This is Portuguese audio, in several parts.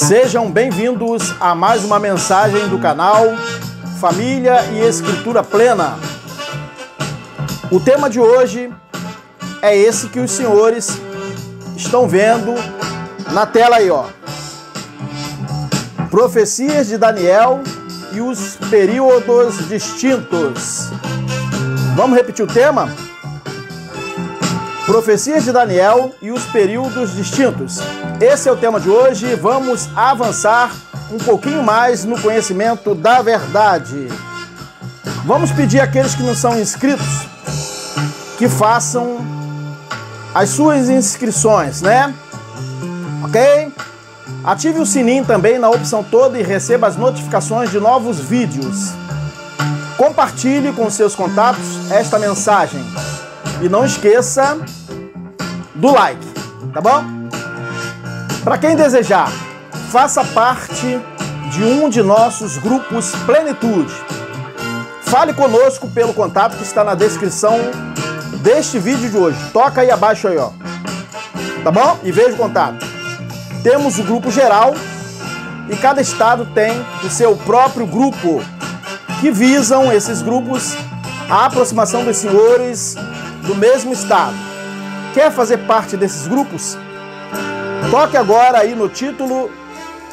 Sejam bem-vindos a mais uma mensagem do canal Família e Escritura Plena. O tema de hoje é esse que os senhores estão vendo na tela aí, ó. Profecias de Daniel e os períodos distintos. Vamos repetir o tema? Profecias de Daniel e os períodos distintos. Esse é o tema de hoje. Vamos avançar um pouquinho mais no conhecimento da verdade. Vamos pedir àqueles que não são inscritos que façam as suas inscrições, né? Ok? Ative o sininho também na opção toda e receba as notificações de novos vídeos. Compartilhe com seus contatos esta mensagem. E não esqueça do like, tá bom? Para quem desejar, faça parte de um de nossos grupos Plenitude. Fale conosco pelo contato que está na descrição deste vídeo de hoje. Toca aí abaixo aí, ó. Tá bom? E veja o contato. Temos o grupo geral e cada estado tem o seu próprio grupo, que visam esses grupos a aproximação dos senhores do mesmo estado. Quer fazer parte desses grupos? Toque agora aí no título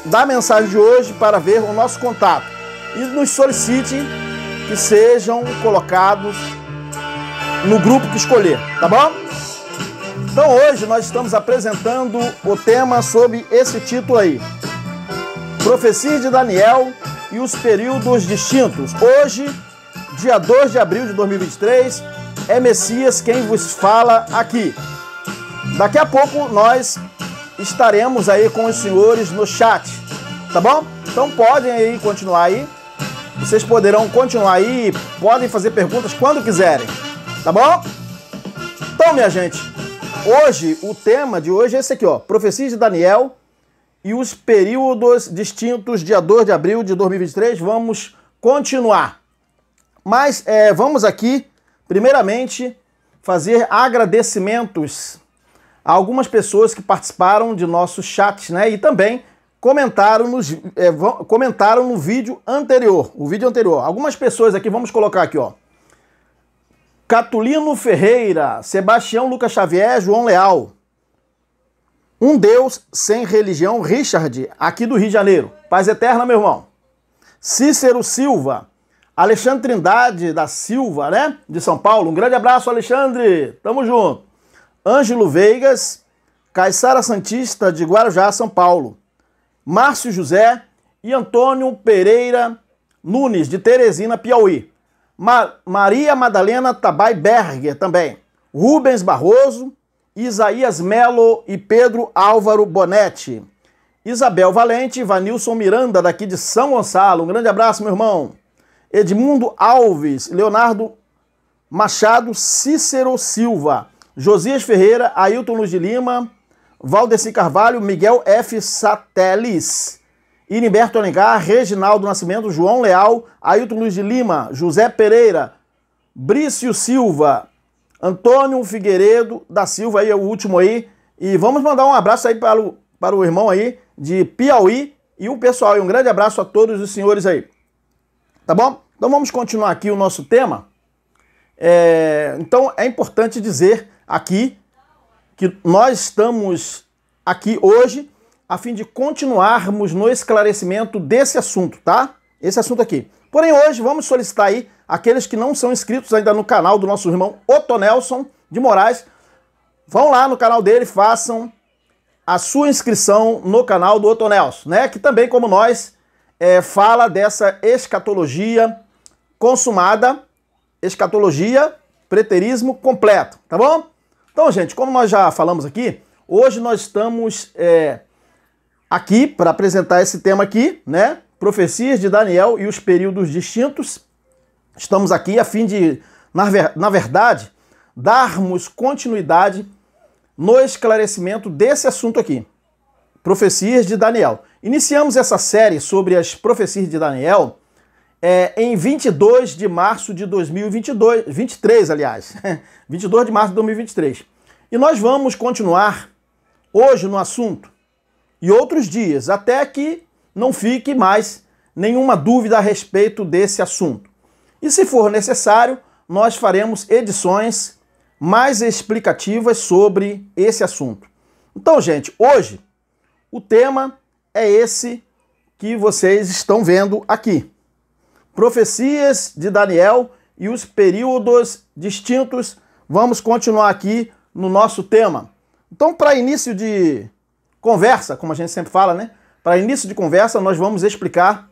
da mensagem de hoje para ver o nosso contato e nos solicite que sejam colocados no grupo que escolher, tá bom? Então hoje nós estamos apresentando o tema sob esse título aí: Profecias de Daniel e os períodos distintos. Hoje, dia 2 de abril de 2023, é Messias quem vos fala aqui. Daqui a pouco nós estaremos aí com os senhores no chat, tá bom? Então podem aí continuar aí. Vocês poderão continuar aí, podem fazer perguntas quando quiserem, tá bom? Então, minha gente, hoje, o tema de hoje é esse aqui, ó. Profecias de Daniel e os períodos distintos, dia 2 de abril de 2023. Vamos continuar. Mas vamos aqui primeiramente, fazer agradecimentos a algumas pessoas que participaram de nosso chat, né? E também comentaram no vídeo anterior, Algumas pessoas aqui, vamos colocar aqui, ó. Catulino Ferreira, Sebastião Lucas Xavier, João Leal. Um Deus sem religião, Richard, aqui do Rio de Janeiro. Paz eterna, meu irmão. Cícero Silva. Alexandre Trindade da Silva, né? De São Paulo. Um grande abraço, Alexandre. Tamo junto. Ângelo Veigas, Caiçara Santista de Guarujá, São Paulo. Márcio José e Antônio Pereira Nunes, de Teresina, Piauí. Maria Madalena Tabai Berger também. Rubens Barroso, Isaías Melo e Pedro Álvaro Bonetti. Isabel Valente, Vanilson Miranda, daqui de São Gonçalo. Um grande abraço, meu irmão. Edmundo Alves, Leonardo Machado, Cícero Silva, Josias Ferreira, Ailton Luz de Lima, Valdeci Carvalho, Miguel F. Satelis, Iniberto Alencar, Reginaldo Nascimento, João Leal, Ailton Luz de Lima, José Pereira, Brício Silva, Antônio Figueiredo da Silva, aí é o último aí. E vamos mandar um abraço aí para o irmão aí de Piauí e o pessoal. E um grande abraço a todos os senhores aí. Tá bom? Então vamos continuar aqui o nosso tema. Então é importante dizer aqui que nós estamos aqui hoje a fim de continuarmos no esclarecimento desse assunto, tá? Esse assunto aqui. Porém hoje vamos solicitar aí aqueles que não são inscritos ainda no canal do nosso irmão Otonelson de Moraes, vão lá no canal dele, façam a sua inscrição no canal do Otonelson, né? Que também, como nós, fala dessa escatologia consumada, escatologia, preterismo completo, tá bom? Então, gente, como nós já falamos aqui, hoje nós estamos aqui para apresentar esse tema aqui, né? Profecias de Daniel e os períodos distintos. Estamos aqui a fim de, na verdade, darmos continuidade no esclarecimento desse assunto aqui. Profecias de Daniel. Iniciamos essa série sobre as profecias de Daniel em 22 de março de 2023, aliás. 22 de março de 2023. E nós vamos continuar hoje no assunto. e outros dias, até que não fique mais nenhuma dúvida a respeito desse assunto. E se for necessário, nós faremos edições mais explicativas sobre esse assunto. Então, gente, hoje o tema é esse que vocês estão vendo aqui. Profecias de Daniel e os períodos distintos. Vamos continuar aqui no nosso tema. Então, para início de conversa, como a gente sempre fala, né? Para início de conversa, nós vamos explicar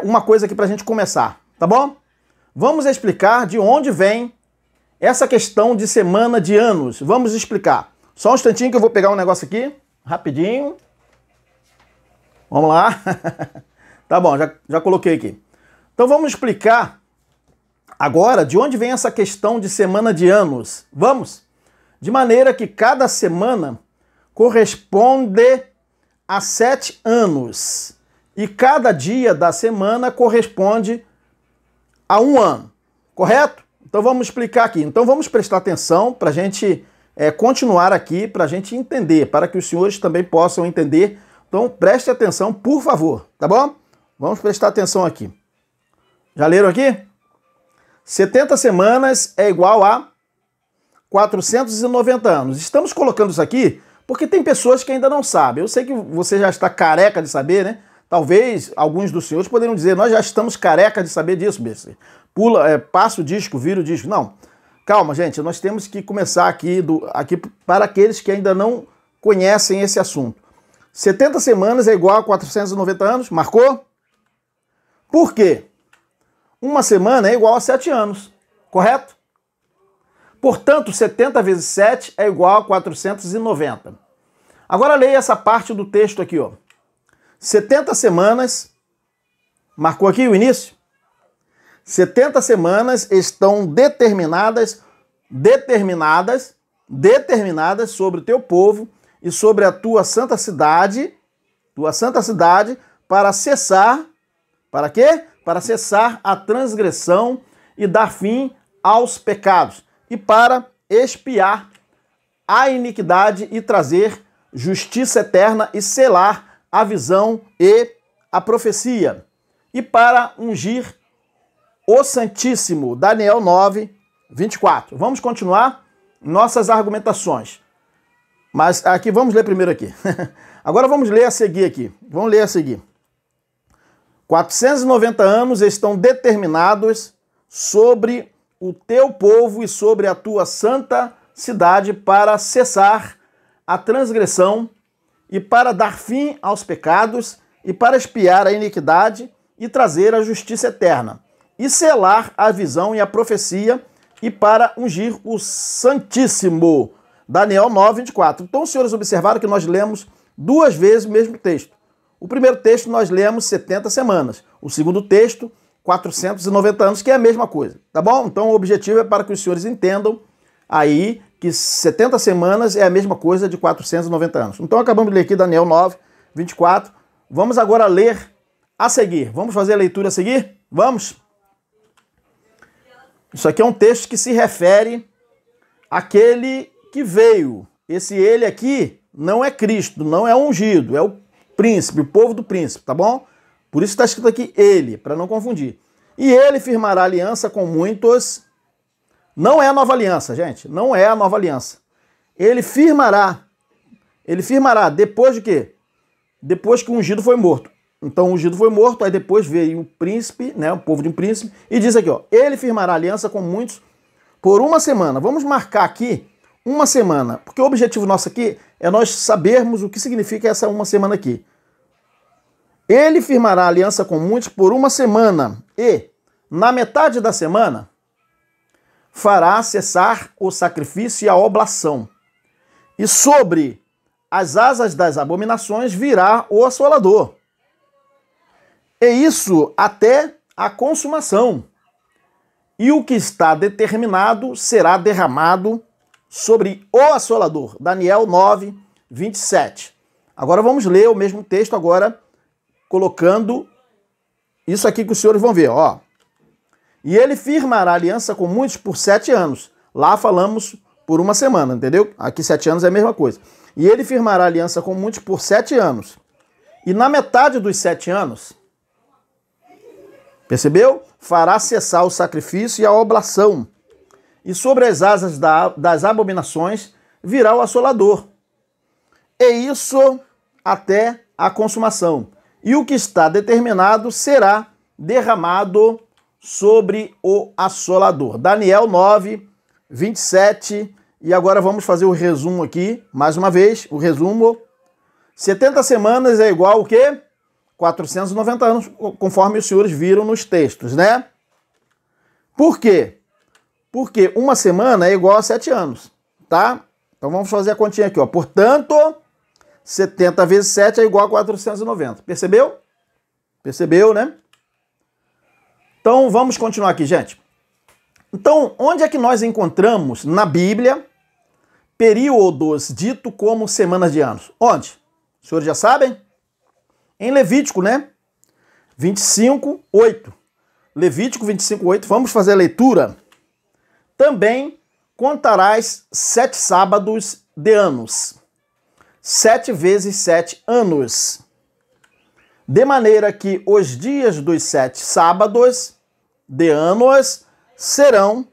uma coisa aqui para a gente começar, tá bom? Vamos explicar de onde vem essa questão de semana de anos. Vamos explicar. Só um instantinho que eu vou pegar um negócio aqui, rapidinho. Vamos lá. Tá bom, já coloquei aqui. Então vamos explicar agora de onde vem essa questão de semana de anos. Vamos? De maneira que cada semana corresponde a 7 anos. E cada dia da semana corresponde a 1 ano. Correto? Então vamos explicar aqui. Então vamos prestar atenção para a gente continuar aqui, para a gente entender, para que os senhores também possam entender. Então preste atenção, por favor, tá bom? Vamos prestar atenção aqui. Já leram aqui? 70 semanas é igual a 490 anos. Estamos colocando isso aqui porque tem pessoas que ainda não sabem. Eu sei que você já está careca de saber, né? Talvez alguns dos senhores poderiam dizer, nós já estamos careca de saber disso, Bessie. Passa o disco, vira o disco. Não, calma, gente, nós temos que começar aqui para aqueles que ainda não conhecem esse assunto. 70 semanas é igual a 490 anos, marcou? Por quê? Uma semana é igual a 7 anos, correto? Portanto, 70 vezes 7 é igual a 490. Agora leia essa parte do texto aqui, ó. 70 semanas, marcou aqui o início? 70 semanas estão determinadas sobre o teu povo e sobre a tua santa cidade para cessar, para quê? Para cessar a transgressão e dar fim aos pecados e para expiar a iniquidade e trazer justiça eterna e selar a visão e a profecia, e para ungir o Santíssimo. Daniel 9, 24. Vamos continuar nossas argumentações. Mas aqui, vamos ler primeiro aqui. Agora vamos ler a seguir aqui. Vamos ler a seguir. 490 anos estão determinados sobre o teu povo e sobre a tua santa cidade para cessar a transgressão e para dar fim aos pecados e para expiar a iniquidade e trazer a justiça eterna e selar a visão e a profecia e para ungir o Santíssimo. Daniel 9, 24. Então, os senhores observaram que nós lemos 2 vezes o mesmo texto. O primeiro texto nós lemos 70 semanas. O segundo texto, 490 anos, que é a mesma coisa, tá bom? Então, o objetivo é para que os senhores entendam aí que 70 semanas é a mesma coisa de 490 anos. Então, acabamos de ler aqui Daniel 9, 24. Vamos agora ler a seguir. Vamos fazer a leitura a seguir? Vamos? Isso aqui é um texto que se refere àquele que veio. Esse ele aqui não é Cristo, não é ungido, é o príncipe, o povo do príncipe, tá bom? Por isso está escrito aqui ele, para não confundir. E ele firmará aliança com muitos. Não é a nova aliança, gente, não é a nova aliança. Ele firmará depois de quê? Depois que o ungido foi morto. Então o ungido foi morto, aí depois veio o príncipe, né, o povo de um príncipe, e diz aqui, ó, ele firmará aliança com muitos por 1 semana. Vamos marcar aqui 1 semana, porque o objetivo nosso aqui é nós sabermos o que significa essa 1 semana aqui. Ele firmará aliança com muitos por 1 semana e, na metade da semana, fará cessar o sacrifício e a oblação. E sobre as asas das abominações virá o assolador. E isso até a consumação. E o que está determinado será derramado sobre o assolador. Daniel 9, 27. Agora vamos ler o mesmo texto agora, colocando isso aqui que os senhores vão ver, ó. E ele firmará aliança com muitos por 7 anos. Lá falamos por 1 semana, entendeu? Aqui 7 anos é a mesma coisa. E ele firmará aliança com muitos por 7 anos. E na metade dos 7 anos, percebeu? Fará cessar o sacrifício e a oblação. E sobre as asas das abominações virá o assolador. E isso até a consumação. E o que está determinado será derramado sobre o assolador. Daniel 9, 27. E agora vamos fazer o resumo aqui. Mais uma vez, o resumo. 70 semanas é igual o quê? 490 anos, conforme os senhores viram nos textos, né? Por quê? Porque uma semana é igual a 7 anos, tá? Então vamos fazer a continha aqui, ó. Portanto, 70 vezes 7 é igual a 490. Percebeu? Percebeu, né? Então vamos continuar aqui, gente. Então, onde é que nós encontramos na Bíblia períodos dito como semanas de anos? Onde? Os senhores já sabem? Em Levítico, né? 25, 8. Levítico 25, 8. Vamos fazer a leitura. Também contarás 7 sábados de anos. 7 vezes 7 anos. De maneira que os dias dos 7 sábados de anos serão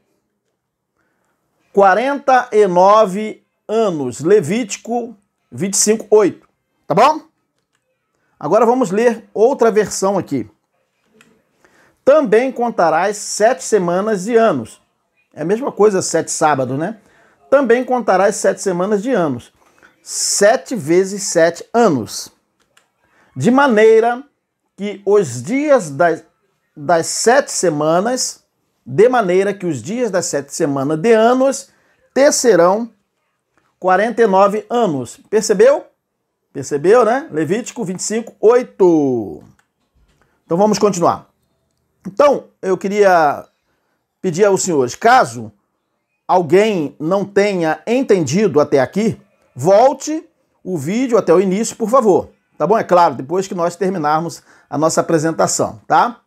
49 anos. Levítico 25, 8. Tá bom? Agora vamos ler outra versão aqui. Também contarás 7 semanas de anos. É a mesma coisa, 7 sábados, né? Também contarás 7 semanas de anos. 7 vezes 7 anos. De maneira que os dias das 7 semanas, de maneira que os dias das 7 semanas de anos te serão 49 anos. Percebeu? Percebeu, né? Levítico 25, 8. Então vamos continuar. Então, eu queria pedir aos senhores, caso alguém não tenha entendido até aqui, volte o vídeo até o início, por favor. Tá bom? É claro, depois que nós terminarmos a nossa apresentação, tá?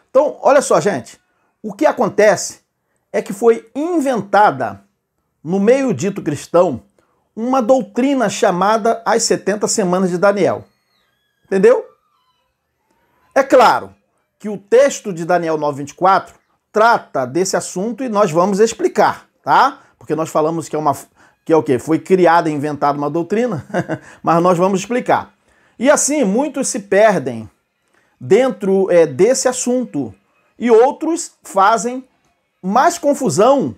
Então, olha só, gente. O que acontece é que foi inventada no meio dito cristão uma doutrina chamada as 70 semanas de Daniel. Entendeu? É claro que o texto de Daniel 9:24 trata desse assunto e nós vamos explicar, tá? Porque nós falamos que é o quê? Foi criada e inventada uma doutrina, mas nós vamos explicar. E assim, muitos se perdem dentro desse assunto e outros fazem mais confusão,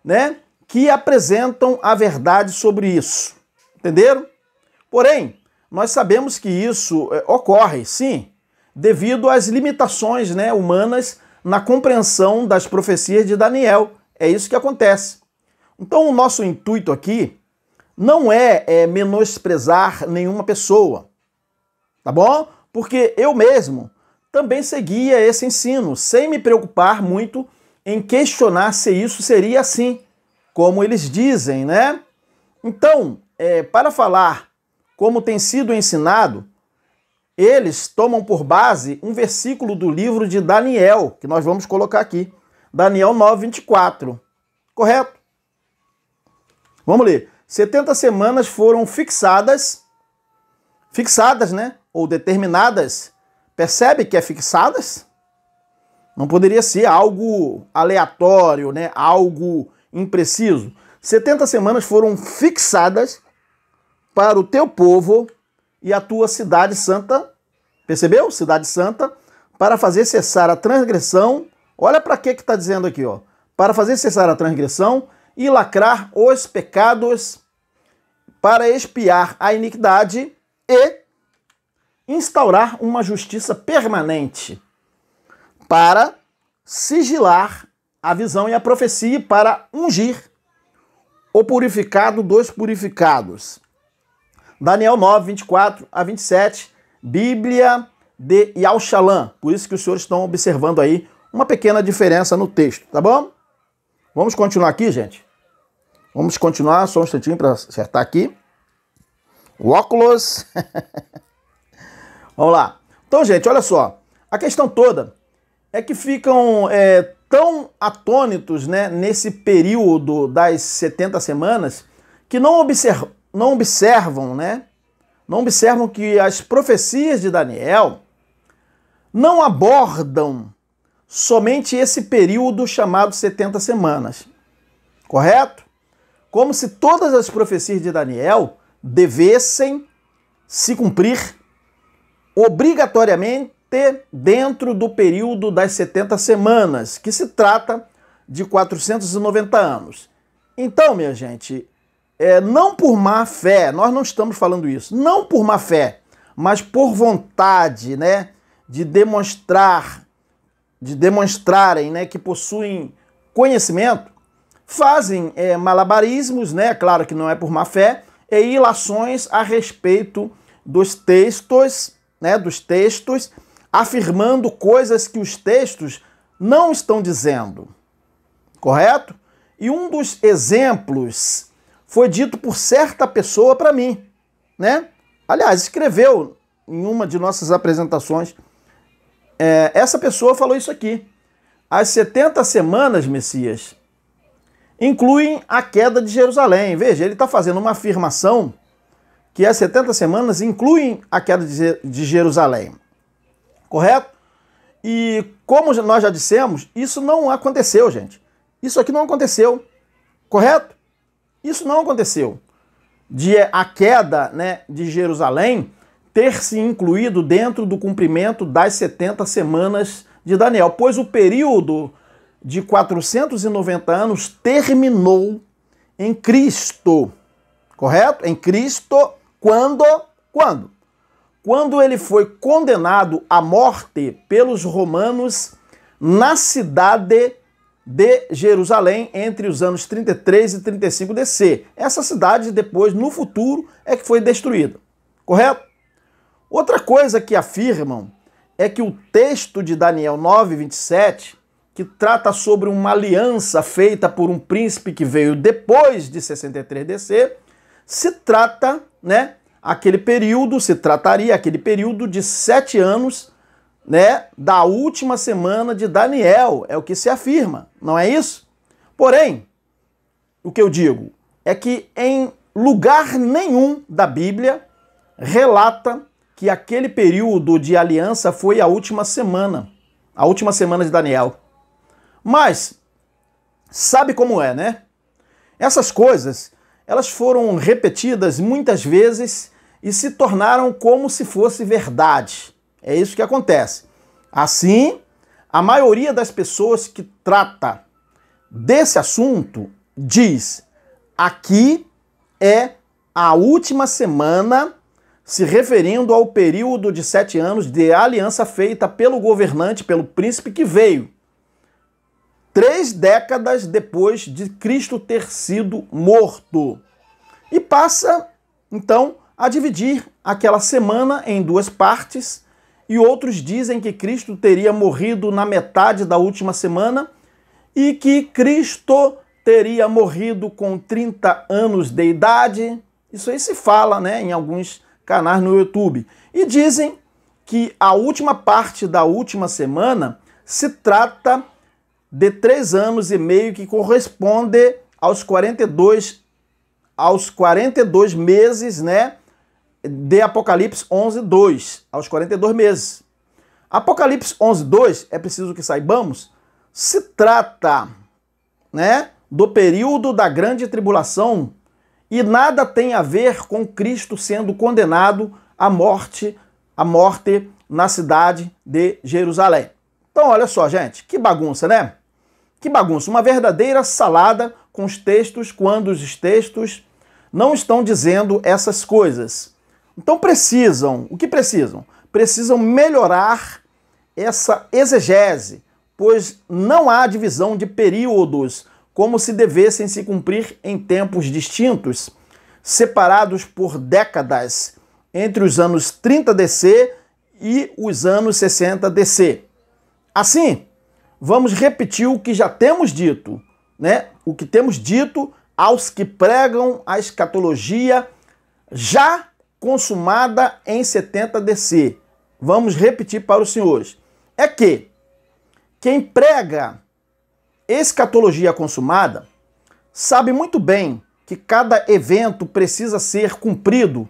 né? Que apresentam a verdade sobre isso. Entenderam? Porém, nós sabemos que isso ocorre, sim, devido às limitações, né, humanas na compreensão das profecias de Daniel. É isso que acontece. Então, o nosso intuito aqui não é menosprezar nenhuma pessoa, tá bom? Porque eu mesmo também seguia esse ensino, sem me preocupar muito em questionar se isso seria assim, como eles dizem, né? Então, para falar como tem sido ensinado, eles tomam por base um versículo do livro de Daniel, que nós vamos colocar aqui. Daniel 9:24. Correto? Vamos ler. 70 semanas foram fixadas, né? Ou determinadas. Percebe que é fixadas? Não poderia ser algo aleatório, né? Algo impreciso. 70 semanas foram fixadas para o teu povo e a tua cidade santa, percebeu? Cidade santa, para fazer cessar a transgressão. Olha para que está dizendo aqui, ó. Para fazer cessar a transgressão e lacrar os pecados, para expiar a iniquidade e instaurar uma justiça permanente, para sigilar a visão e a profecia, para ungir o purificado dos purificados. Daniel 9:24 a 27, Bíblia de Yauxalan. Por isso que os senhores estão observando aí uma pequena diferença no texto, tá bom? Vamos continuar aqui, gente? Vamos continuar, só um instantinho para acertar aqui. O óculos. Vamos lá. Então, gente, olha só. A questão toda é que ficam tão atônitos, né, nesse período das 70 semanas que não não observam, né? Não observam que as profecias de Daniel não abordam somente esse período chamado 70 semanas. Correto? Como se todas as profecias de Daniel devessem se cumprir obrigatoriamente dentro do período das 70 semanas, que se trata de 490 anos. Então, minha gente, não por má fé, nós não estamos falando isso, não por má fé, mas por vontade, né, de demonstrarem, né, que possuem conhecimento, fazem malabarismos, né, claro que não é por má fé, e ilações a respeito dos textos, né, afirmando coisas que os textos não estão dizendo. Correto? E um dos exemplos foi dito por certa pessoa para mim, né? Aliás, escreveu em uma de nossas apresentações. Essa pessoa falou isso aqui. As 70 semanas, Messias, incluem a queda de Jerusalém. Veja, ele está fazendo uma afirmação que as 70 semanas incluem a queda de Jerusalém. Correto? E como nós já dissemos, isso não aconteceu, gente. Isso aqui não aconteceu. Correto? Isso não aconteceu. De a queda, né, de Jerusalém ter se incluído dentro do cumprimento das 70 semanas de Daniel, pois o período de 490 anos terminou em Cristo. Correto? Em Cristo, quando? Quando ele foi condenado à morte pelos romanos na cidade de Jerusalém entre os anos 33 e 35 DC. Essa cidade depois, no futuro, é que foi destruída. Correto? Outra coisa que afirmam é que o texto de Daniel 9:27, que trata sobre uma aliança feita por um príncipe que veio depois de 63 DC, se trata, né, trataria aquele período de 7 anos, né, da última semana de Daniel, é o que se afirma, não é isso? Porém, o que eu digo é que em lugar nenhum da Bíblia relata que aquele período de aliança foi a última semana de Daniel. Mas, sabe como é, né? Essas coisas, elas foram repetidas muitas vezes e se tornaram como se fosse verdade. É isso que acontece. Assim, a maioria das pessoas que trata desse assunto diz: aqui é a última semana, se referindo ao período de 7 anos de aliança feita pelo governante, pelo príncipe que veio 3 décadas depois de Cristo ter sido morto. E passa, então, a dividir aquela semana em 2 partes, e outros dizem que Cristo teria morrido na metade da última semana e que Cristo teria morrido com 30 anos de idade. Isso aí se fala, né, em alguns canais no YouTube. E dizem que a última parte da última semana se trata de 3 anos e meio, que corresponde aos 42 meses, né, de Apocalipse 11:2, aos 42 meses. Apocalipse 11:2, é preciso que saibamos, se trata, né, do período da grande tribulação e nada tem a ver com Cristo sendo condenado à morte na cidade de Jerusalém. Então, olha só, gente, que bagunça, né? Que bagunça, uma verdadeira salada com os textos, quando os textos não estão dizendo essas coisas. Então o que precisam? Precisam melhorar essa exegese, pois não há divisão de períodos como se devessem se cumprir em tempos distintos, separados por décadas entre os anos 30 DC e os anos 60 DC. Assim, vamos repetir o que já temos dito, né? O que temos dito aos que pregam a escatologia já consumada em 70 DC. Vamos repetir para os senhores. É que quem prega escatologia consumada sabe muito bem que cada evento precisa ser cumprido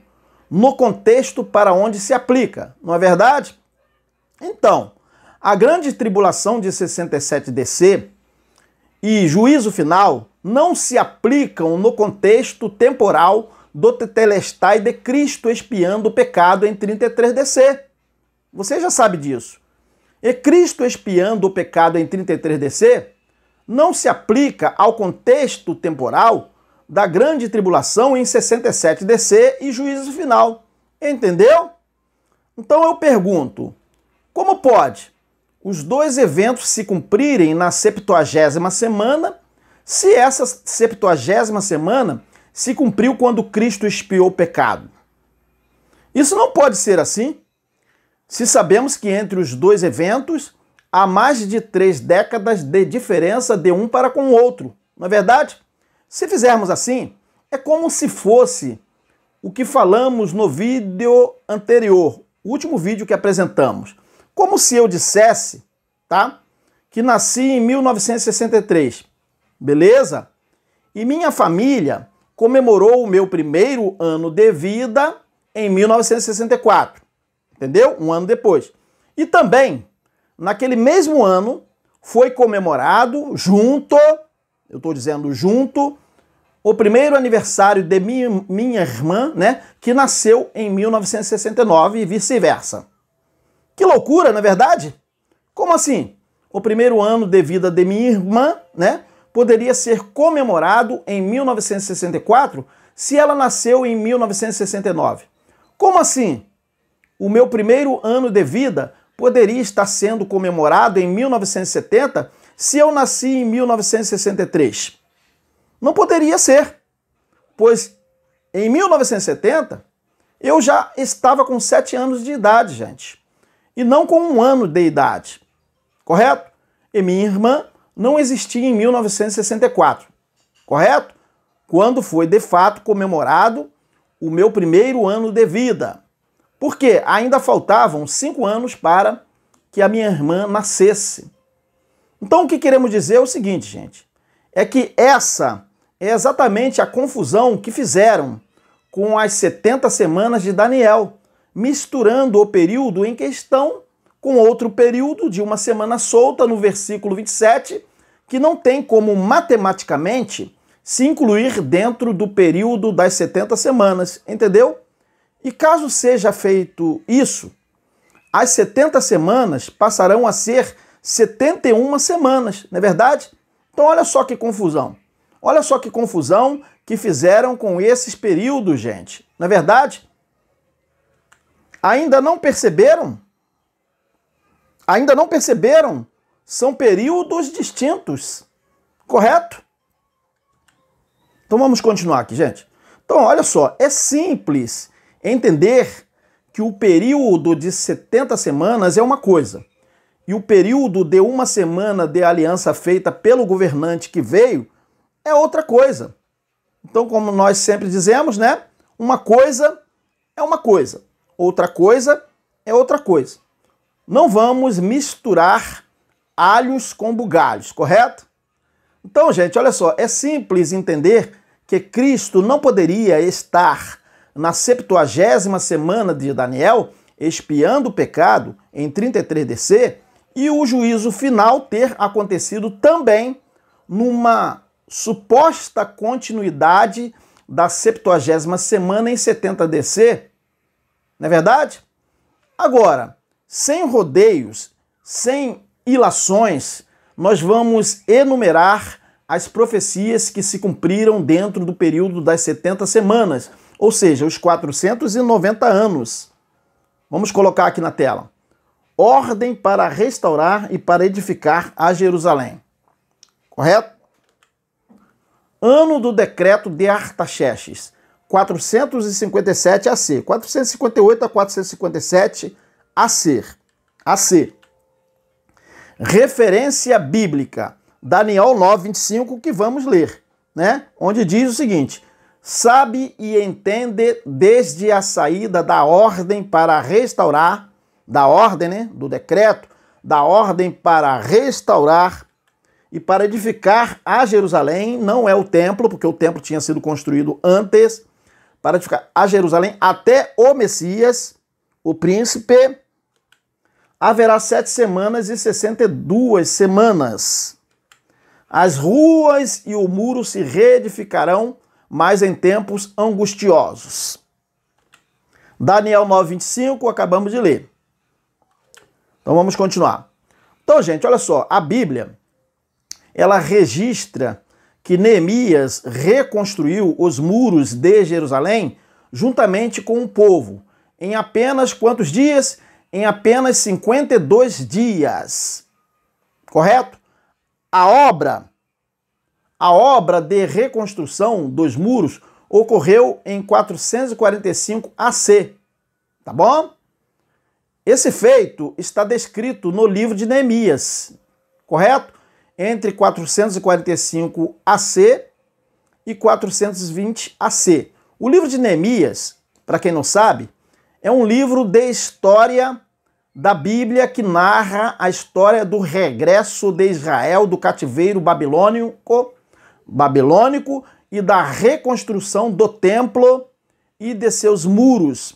no contexto para onde se aplica, não é verdade? Então, a grande tribulação de 67 DC e juízo final não se aplicam no contexto temporal do tetelestai de Cristo expiando o pecado em 33 DC. Você já sabe disso. E Cristo expiando o pecado em 33 DC não se aplica ao contexto temporal da grande tribulação em 67 DC e juízo final. Entendeu? Então eu pergunto, como pode os dois eventos se cumprirem na 70ª semana, se essa 70ª semana se cumpriu quando Cristo expiou o pecado? Isso não pode ser assim, se sabemos que entre os dois eventos há mais de 3 décadas de diferença de um para com o outro, não é verdade? Se fizermos assim, é como se fosse o que falamos no vídeo anterior, o último vídeo que apresentamos. Como se eu dissesse, tá, que nasci em 1963, beleza? E minha família comemorou o meu primeiro ano de vida em 1964, entendeu? Um ano depois. E também, naquele mesmo ano, foi comemorado junto, eu estou dizendo junto, o primeiro aniversário de minha irmã, né, que nasceu em 1969 e vice-versa. Que loucura, não é verdade? Como assim? O primeiro ano de vida de minha irmã, né, poderia ser comemorado em 1964 se ela nasceu em 1969. Como assim? O meu primeiro ano de vida poderia estar sendo comemorado em 1970 se eu nasci em 1963. Não poderia ser, pois em 1970 eu já estava com 7 anos de idade, gente, e não com 1 ano de idade, correto? E minha irmã não existia em 1964, correto? Quando foi de fato comemorado o meu primeiro ano de vida, porque ainda faltavam 5 anos para que a minha irmã nascesse. Então o que queremos dizer é o seguinte, gente, é que essa é exatamente a confusão que fizeram com as 70 semanas de Daniel, misturando o período em questão com outro período de uma semana solta no versículo 27, que não tem como matematicamente se incluir dentro do período das 70 semanas, entendeu? E caso seja feito isso, as 70 semanas passarão a ser 71 semanas, não é verdade? Então olha só que confusão. Olha só que confusão que fizeram com esses períodos, gente. Não é verdade? Ainda não perceberam? Ainda não perceberam? São períodos distintos, correto? Então vamos continuar aqui, gente. Então olha só, é simples entender que o período de 70 semanas é uma coisa e o período de 1 semana de aliança feita pelo governante que veio é outra coisa. Então, como nós sempre dizemos, né? Uma coisa é uma coisa, outra coisa é outra coisa. Não vamos misturar alhos com bugalhos, correto? Então, gente, olha só, é simples entender que Cristo não poderia estar na 70ª semana de Daniel expiando o pecado em 33 DC e o juízo final ter acontecido também numa suposta continuidade da 70ª semana em 70 DC, não é verdade? Agora, sem rodeios, sem ilações, nós vamos enumerar as profecias que se cumpriram dentro do período das 70 semanas, ou seja, os 490 anos. Vamos colocar aqui na tela. Ordem para restaurar e para edificar a Jerusalém. Correto? Ano do decreto de Artaxerxes, 457 AC, 458 a 457 AC. Referência bíblica, Daniel 9:25, que vamos ler, né? Onde diz o seguinte: sabe e entende desde a saída da ordem para restaurar, da ordem, né, do decreto, da ordem para restaurar e para edificar a Jerusalém, não é o templo, porque o templo tinha sido construído antes, para edificar a Jerusalém até o Messias, o príncipe, haverá 7 semanas e 62 semanas. As ruas e o muro se reedificarão, mas em tempos angustiosos. Daniel 9:25, acabamos de ler. Então vamos continuar. Então, gente, olha só, a Bíblia, ela registra que Neemias reconstruiu os muros de Jerusalém juntamente com o povo. Em apenas quantos dias? Em apenas 52 dias. Correto? A obra de reconstrução dos muros ocorreu em 445 AC. Tá bom? Esse feito está descrito no livro de Neemias, correto? Entre 445 AC e 420 AC. O livro de Neemias, para quem não sabe, é um livro de história da Bíblia que narra a história do regresso de Israel do cativeiro babilônico e da reconstrução do templo e de seus muros.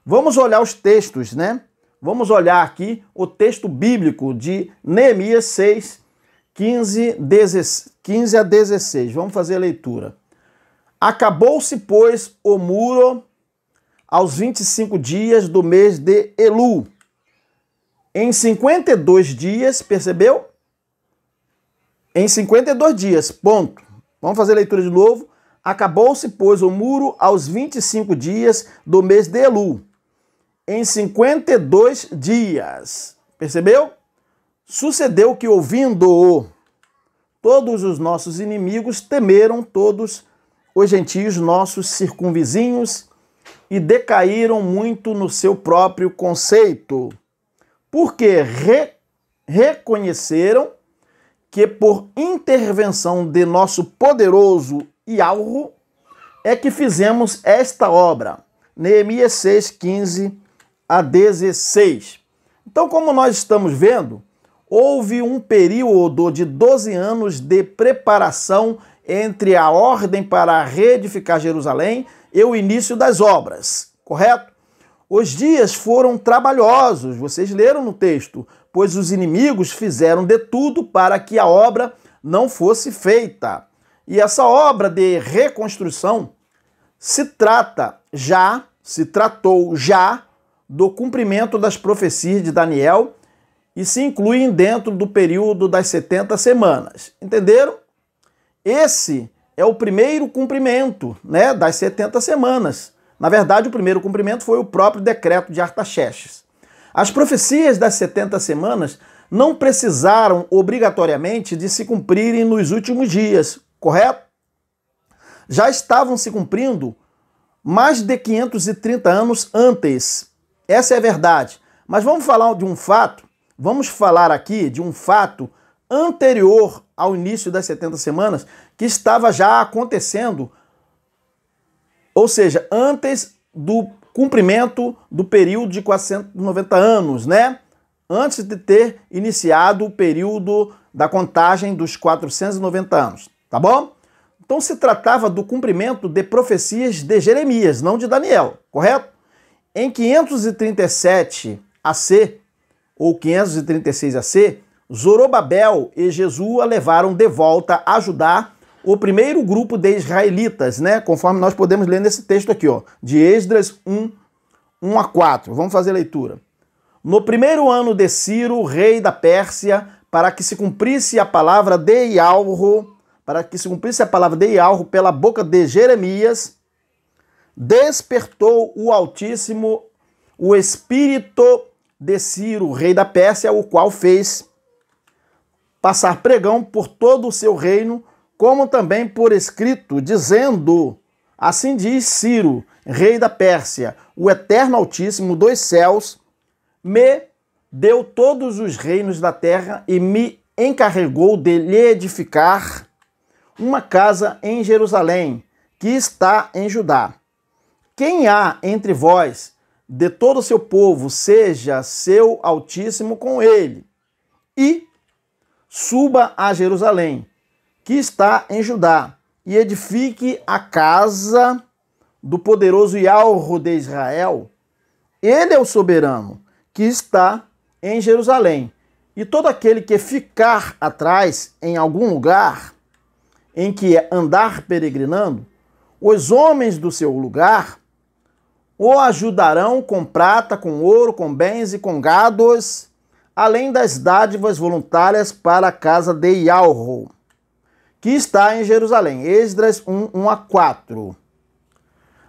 Vamos olhar os textos, né? Vamos olhar aqui o texto bíblico de Neemias 6, 15 a 16. Vamos fazer a leitura. Acabou-se, pois, o muro aos 25 dias do mês de Elu. Em 52 dias, percebeu? Em 52 dias, ponto. Vamos fazer a leitura de novo. Acabou-se, pois, o muro aos 25 dias do mês de Elu. Em 52 dias. Percebeu? Sucedeu que, ouvindo-o, todos os nossos inimigos temeram, todos os gentios nossos circunvizinhos, e decaíram muito no seu próprio conceito, porque reconheceram que por intervenção de nosso poderoso Yahweh é que fizemos esta obra. Neemias 6, 15 a 16. Então, como nós estamos vendo, houve um período de 12 anos de preparação entre a ordem para reedificar Jerusalém e o início das obras, correto? Os dias foram trabalhosos, vocês leram no texto, pois os inimigos fizeram de tudo para que a obra não fosse feita. E essa obra de reconstrução se tratou já do cumprimento das profecias de Daniel e se incluem dentro do período das 70 semanas. Entenderam? Esse é o primeiro cumprimento, né, das 70 semanas. Na verdade, o primeiro cumprimento foi o próprio decreto de Artaxerxes. As profecias das 70 semanas não precisaram obrigatoriamente de se cumprirem nos últimos dias, correto? Já estavam se cumprindo mais de 530 anos antes. Essa é a verdade. Mas vamos falar de um fato, vamos falar aqui de um fato anterior ao início das 70 semanas, que estava já acontecendo, ou seja, antes do cumprimento do período de 490 anos, né? Antes de ter iniciado o período da contagem dos 490 anos, tá bom? Então se tratava do cumprimento de profecias de Jeremias, não de Daniel, correto? Em 537 AC, ou 536 AC, Zorobabel e Jesua levaram de volta a Judá o primeiro grupo de israelitas, né? Conforme nós podemos ler nesse texto aqui, ó, de Esdras 1 a 4. Vamos fazer a leitura. No primeiro ano de Ciro, rei da Pérsia, para que se cumprisse a palavra de Yahweh, pela boca de Jeremias, despertou o Altíssimo o espírito de Ciro, rei da Pérsia, o qual fez passar pregão por todo o seu reino, como também por escrito, dizendo: assim diz Ciro, rei da Pérsia, o eterno Altíssimo dos céus me deu todos os reinos da terra e me encarregou de lhe edificar uma casa em Jerusalém, que está em Judá. Quem há entre vós de todo o seu povo, seja seu Altíssimo com ele. E suba a Jerusalém, que está em Judá, e edifique a casa do poderoso Yahweh de Israel. Ele é o soberano que está em Jerusalém. E todo aquele que ficar atrás em algum lugar em que andar peregrinando, os homens do seu lugar o ajudarão com prata, com ouro, com bens e com gados, além das dádivas voluntárias para a casa de Yahweh, que está em Jerusalém. Esdras 1:1-4.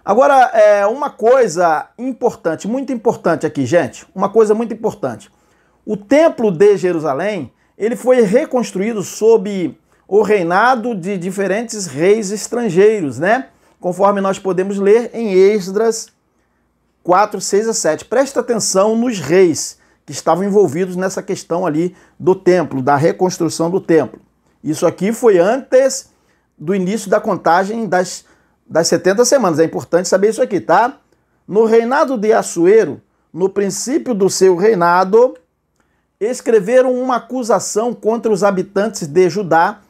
Agora, uma coisa importante, muito importante aqui, gente. Uma coisa muito importante. O templo de Jerusalém, ele foi reconstruído sob o reinado de diferentes reis estrangeiros, né? Conforme nós podemos ler em Esdras 4:6-7. Presta atenção nos reis que estavam envolvidos nessa questão ali do templo, da reconstrução do templo. Isso aqui foi antes do início da contagem das 70 semanas. É importante saber isso aqui, tá? No reinado de Assuero, no princípio do seu reinado, escreveram uma acusação contra os habitantes de Judá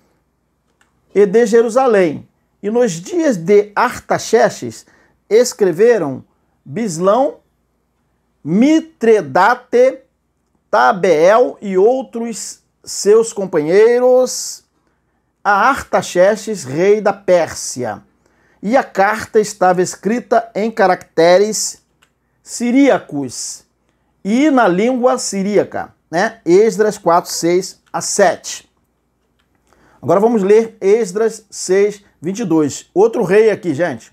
e de Jerusalém. E nos dias de Artaxerxes, escreveram Bislão, Mitredate, Tabeel e outros seus companheiros a Artaxerxes, rei da Pérsia. E a carta estava escrita em caracteres siríacos e na língua siríaca, né? Esdras 4:6-7. Agora vamos ler Esdras 6:22. Outro rei aqui, gente,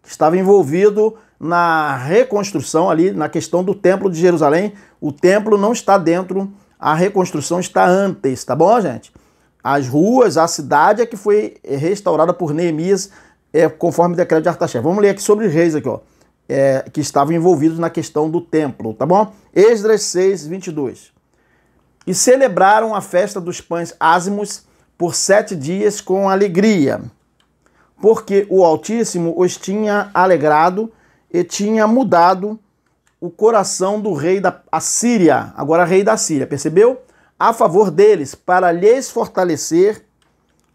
que estava envolvido na reconstrução ali, na questão do templo de Jerusalém. O templo não está dentro, a reconstrução está antes, tá bom, gente? As ruas, a cidade é que foi restaurada por Neemias, conforme o decreto de Artaxerxes. Vamos ler aqui sobre os reis aqui, ó, que estavam envolvidos na questão do templo, tá bom? Esdras 6:22. E celebraram a festa dos pães ázimos por 7 dias com alegria, porque o Altíssimo os tinha alegrado e tinha mudado o coração do rei da Assíria, agora rei da Síria, percebeu? A favor deles, para lhes fortalecer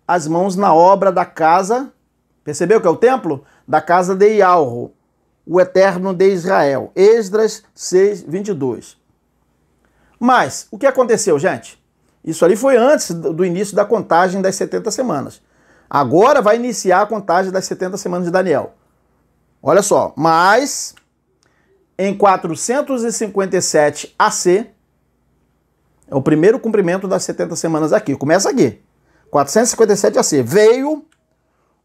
as mãos na obra da casa, percebeu que é o templo? Da casa de Yahweh, o Eterno de Israel. Esdras 6:22. Mas, o que aconteceu, gente? Isso ali foi antes do início da contagem das 70 semanas. Agora vai iniciar a contagem das 70 semanas de Daniel. Olha só, mas em 457 AC, é o primeiro cumprimento das 70 semanas aqui. Começa aqui. 457 AC. Veio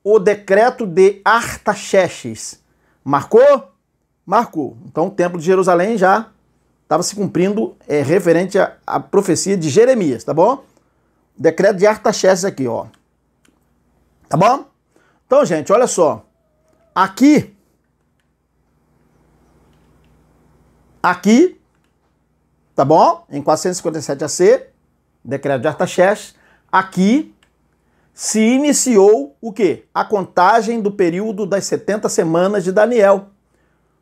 o decreto de Artaxerxes. Marcou? Marcou. Então o templo de Jerusalém já estava se cumprindo referente à profecia de Jeremias, tá bom? Decreto de Artaxerxes aqui, ó. Tá bom? Então, gente, olha só. Aqui, tá bom? Em 457 AC, decreto de Artaxerxes, aqui se iniciou o quê? A contagem do período das 70 semanas de Daniel.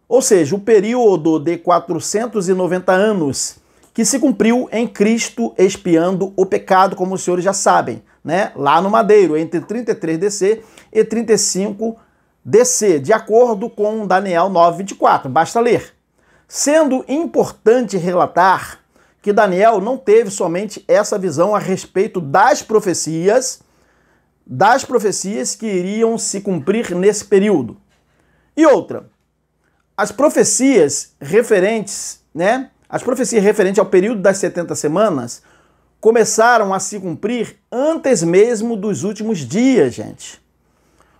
Ou seja, o período de 490 anos que se cumpriu em Cristo expiando o pecado, como os senhores já sabem, né? Lá no madeiro, entre 33 DC e 35 DC, de acordo com Daniel 9:24. Basta ler. Sendo importante relatar que Daniel não teve somente essa visão a respeito das profecias que iriam se cumprir nesse período. E outra, as profecias referentes, né? As profecias referentes ao período das 70 semanas começaram a se cumprir antes mesmo dos últimos dias, gente.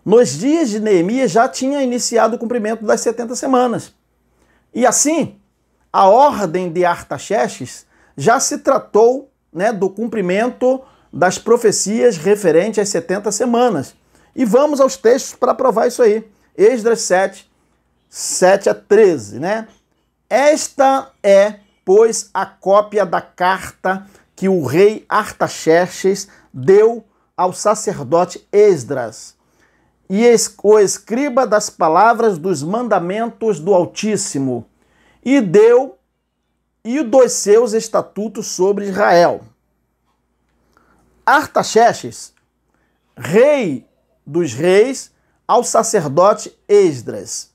Nos dias de Neemias já tinha iniciado o cumprimento das 70 semanas. E assim, a ordem de Artaxerxes já se tratou, né, do cumprimento das profecias referentes às 70 semanas. E vamos aos textos para provar isso aí. Esdras 7:7-13, né? Esta é, pois, a cópia da carta que o rei Artaxerxes deu ao sacerdote Esdras, e o escriba das palavras dos mandamentos do Altíssimo, e dos seus estatutos sobre Israel. Artaxerxes, rei dos reis, ao sacerdote Esdras,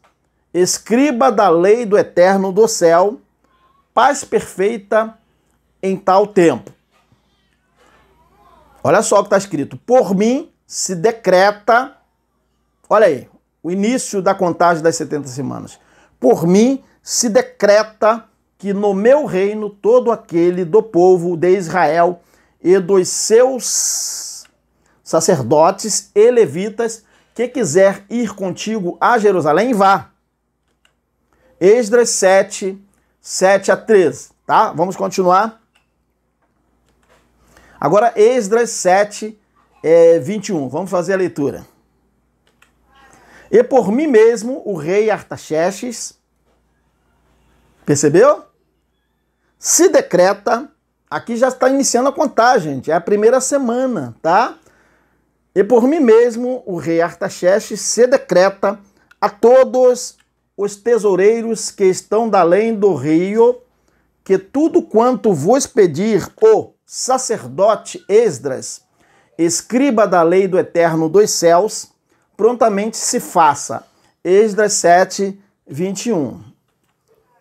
escriba da lei do Eterno do céu, paz perfeita em tal tempo. Olha só o que está escrito. Por mim se decreta, olha aí, o início da contagem das 70 semanas. Por mim se decreta que no meu reino todo aquele do povo de Israel e dos seus sacerdotes e levitas que quiser ir contigo a Jerusalém, vá. Esdras 7, 7 a 13, tá? Vamos continuar. Agora, Esdras 7, 21. Vamos fazer a leitura. E por mim mesmo, o rei Artaxerxes, percebeu? Se decreta, aqui já está iniciando a contagem, é a primeira semana, tá? E por mim mesmo, o rei Artaxerxes se decreta a todos os tesoureiros que estão da além do rio, que tudo quanto vos pedir o sacerdote Esdras, escriba da lei do Eterno dos céus, prontamente se faça. Esdras 7, 21.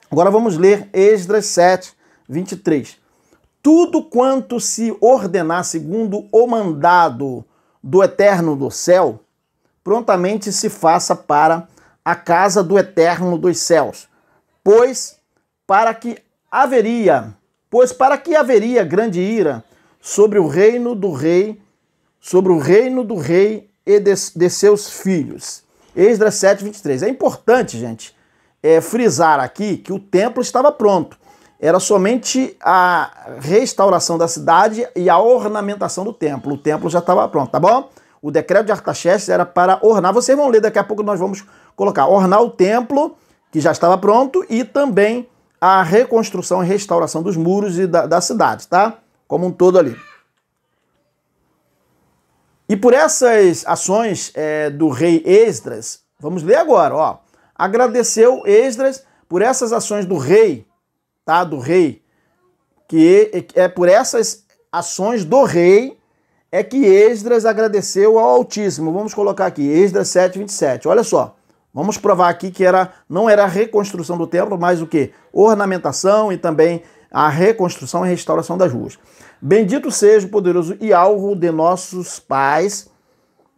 Agora vamos ler Esdras 7, 23. Tudo quanto se ordenar segundo o mandado do Eterno do céu, prontamente se faça para a casa do Eterno dos céus, pois para que haveria grande ira sobre o reino do rei, e de seus filhos. Esdras 7, 23. É importante, gente, frisar aqui que o templo estava pronto. Era somente a restauração da cidade e a ornamentação do templo. O templo já estava pronto, tá bom? O decreto de Artaxerxes era para ornar. Vocês vão ler, daqui a pouco nós vamos colocar. Ornar o templo, que já estava pronto, e também a reconstrução e restauração dos muros e da cidade, tá? Como um todo ali. E por essas ações do rei Esdras, vamos ler agora, ó. Agradeceu Esdras por essas ações do rei, tá? Do rei, que é por essas ações do rei que Esdras agradeceu ao Altíssimo. Vamos colocar aqui, Esdras 7, 27. Olha só, vamos provar aqui que não era a reconstrução do templo, mas o quê? Ornamentação e também a reconstrução e restauração das ruas. Bendito seja o poderoso Yahweh de nossos pais,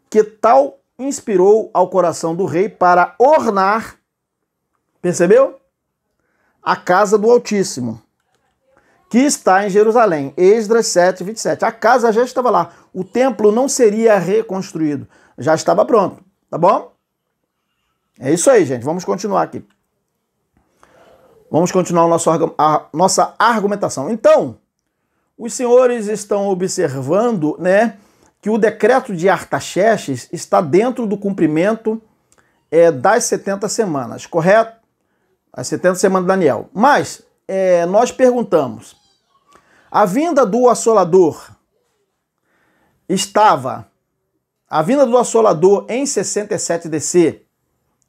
que tal inspirou ao coração do rei para ornar, percebeu? A casa do Altíssimo, que está em Jerusalém. Esdras 7, 27. A casa já estava lá. O templo não seria reconstruído. Já estava pronto, tá bom? É isso aí, gente. Vamos continuar aqui. Vamos continuar a nossa argumentação. Então, os senhores estão observando, né, que o decreto de Artaxerxes está dentro do cumprimento das 70 semanas, correto? As 70 semanas de Daniel. Mas nós perguntamos, a vinda do assolador em 67 DC,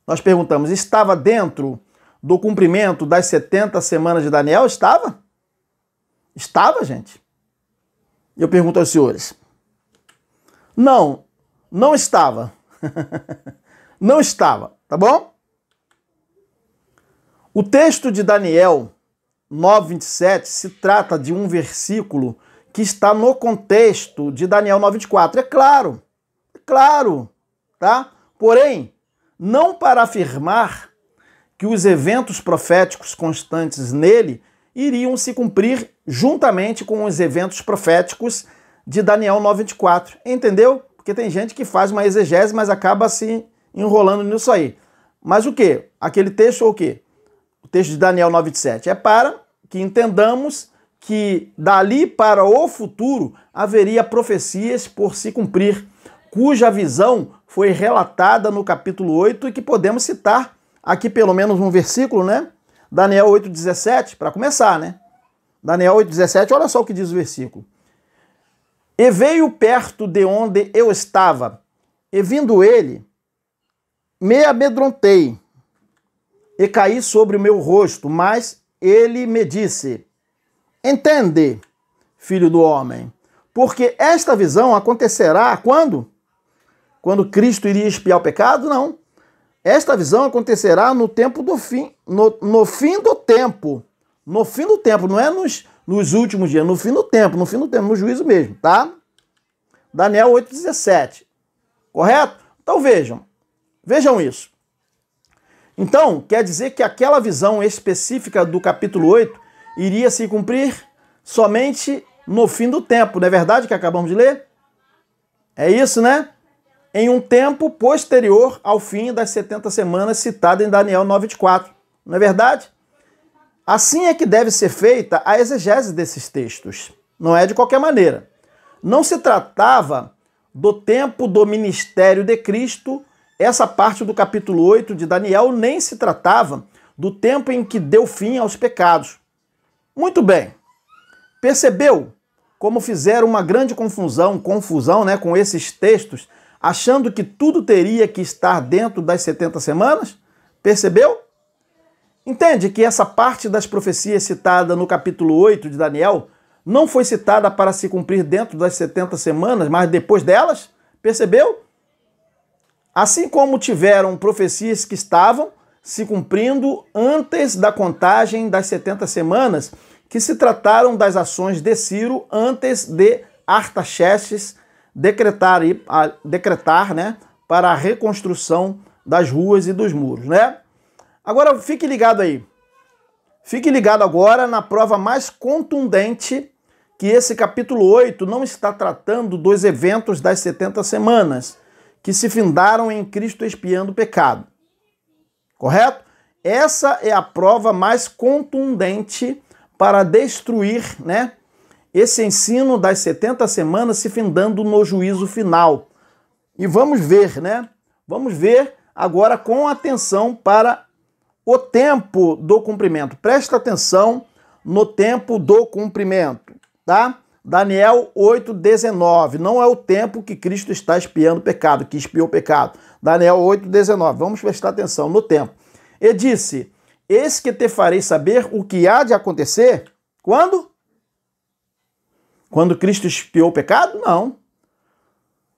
nós perguntamos, estava dentro do cumprimento das 70 semanas de Daniel? Estava? Estava, gente? Eu pergunto aos senhores. Não, não estava. Não estava, tá bom? O texto de Daniel 9:27 se trata de um versículo que está no contexto de Daniel 9:24. É claro, tá? Porém, não para afirmar que os eventos proféticos constantes nele iriam se cumprir juntamente com os eventos proféticos de Daniel 9:24. Entendeu? Porque tem gente que faz uma exegese, mas acaba se enrolando nisso aí. Mas o quê? Aquele texto ou o quê? O texto de Daniel 9:7 é para que entendamos que dali para o futuro haveria profecias por se cumprir, cuja visão foi relatada no capítulo 8 e que podemos citar aqui pelo menos um versículo, né? Daniel 8:17, para começar, né? Daniel 8:17, olha só o que diz o versículo. E veio perto de onde eu estava, e vindo ele, me amedrontei, e caí sobre o meu rosto, mas ele me disse, entende, filho do homem, Porque esta visão acontecerá quando? Quando Cristo iria expiar o pecado? Não. Esta visão acontecerá no tempo do fim, no fim do tempo. No fim do tempo, não é nos últimos dias, no fim do tempo, no juízo mesmo, tá? Daniel 8,17. Correto? Então vejam isso. Então, quer dizer que aquela visão específica do capítulo 8 iria se cumprir somente no fim do tempo, não é verdade que acabamos de ler? É isso, né? Em um tempo posterior ao fim das 70 semanas citado em Daniel 9,24. Não é verdade? Assim é que deve ser feita a exegese desses textos. Não é de qualquer maneira. Não se tratava do tempo do ministério de Cristo, essa parte do capítulo 8 de Daniel, nem se tratava do tempo em que deu fim aos pecados. Muito bem. Percebeu como fizeram uma grande confusão, né, com esses textos, achando que tudo teria que estar dentro das 70 semanas? Percebeu? Entende que essa parte das profecias citada no capítulo 8 de Daniel não foi citada para se cumprir dentro das 70 semanas, mas depois delas? Percebeu? Assim como tiveram profecias que estavam se cumprindo antes da contagem das 70 semanas, que se trataram das ações de Ciro antes de Artaxerxes decretar, né, para a reconstrução das ruas e dos muros, né? Agora fique ligado aí. Fique ligado agora na prova mais contundente que esse capítulo 8 não está tratando dos eventos das 70 semanas, que se findaram em Cristo expiando o pecado. Correto? Essa é a prova mais contundente para destruir, né, esse ensino das 70 semanas se findando no juízo final. E vamos ver, né? Vamos ver agora com atenção para o tempo do cumprimento. Presta atenção no tempo do cumprimento, tá? Daniel 8,19. Não é o tempo que Cristo está expiando o pecado, que expiou o pecado. Daniel 8,19. Vamos prestar atenção no tempo. E disse: eis que te farei saber o que há de acontecer. Quando? Quando Cristo expiou o pecado? Não.